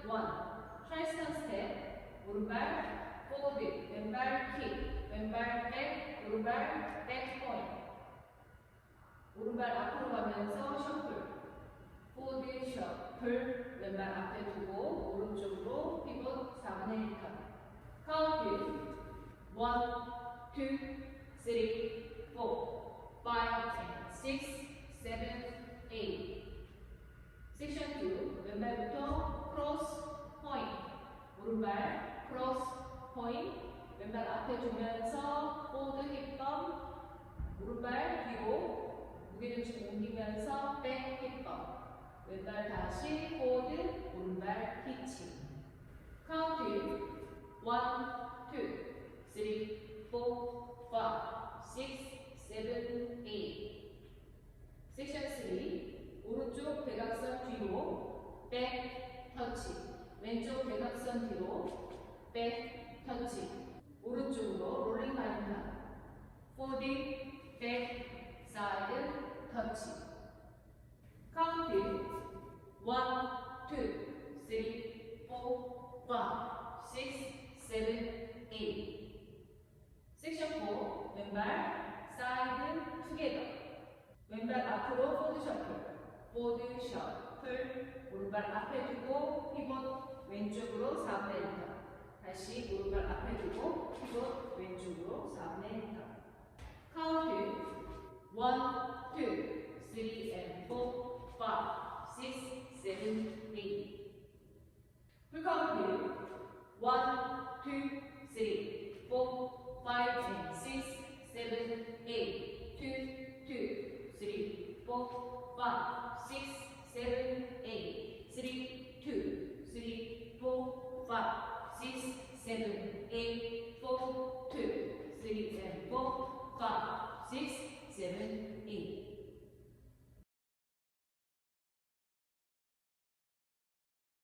트라이스턴 스텝, 오른발 포워드, 왼발 킥, 왼발 백, 오른발 백 포인트. 오른발 앞으로 가면서 셔플, 포워드 셔플, 왼발 앞에 두고 오른쪽으로 피벗 4분의 1턴. 카운트 1, 2, 3, 4, 5, 6, 7, 8. 섹션 2, 왼발부터 크로스 포인트, 오른발 크로스 포인트, 왼발 앞에 두면서 포워드 힙범, 오른발 뒤로 무게중심 옮기면서 백 힙범, 왼발 다시 포워드, 오른발 히치. 카운트 1, 2, 3, 4, 5, 6, 7, 8. 섹션 3, 오른쪽 대각선 뒤로 백 터치, 왼쪽 대각선 뒤로 백 터치, 오른쪽으로 롤링 바인드, 포워드, 백, 사이드, 터치. 카운트 1, 2, 3, 4, 5, 6, 7, 8. 섹션 4, 왼발 사이드 투게더, 왼발 앞으로 포워드 셔플, 포워드 셔플, 오른발 앞에 두고 피벗 왼쪽으로 4분의 1턴. 다시 오른발 앞에 두고 피벗 왼쪽으로 4분의 1턴. 카운트 1, 2, 3, and 4, 5, 6, 7, 8. 풀카운트 1, 2, 3, 4, 5, and 6, 7, 8. 2, 2, 3, 4, 5, 6, 7, 8. 3,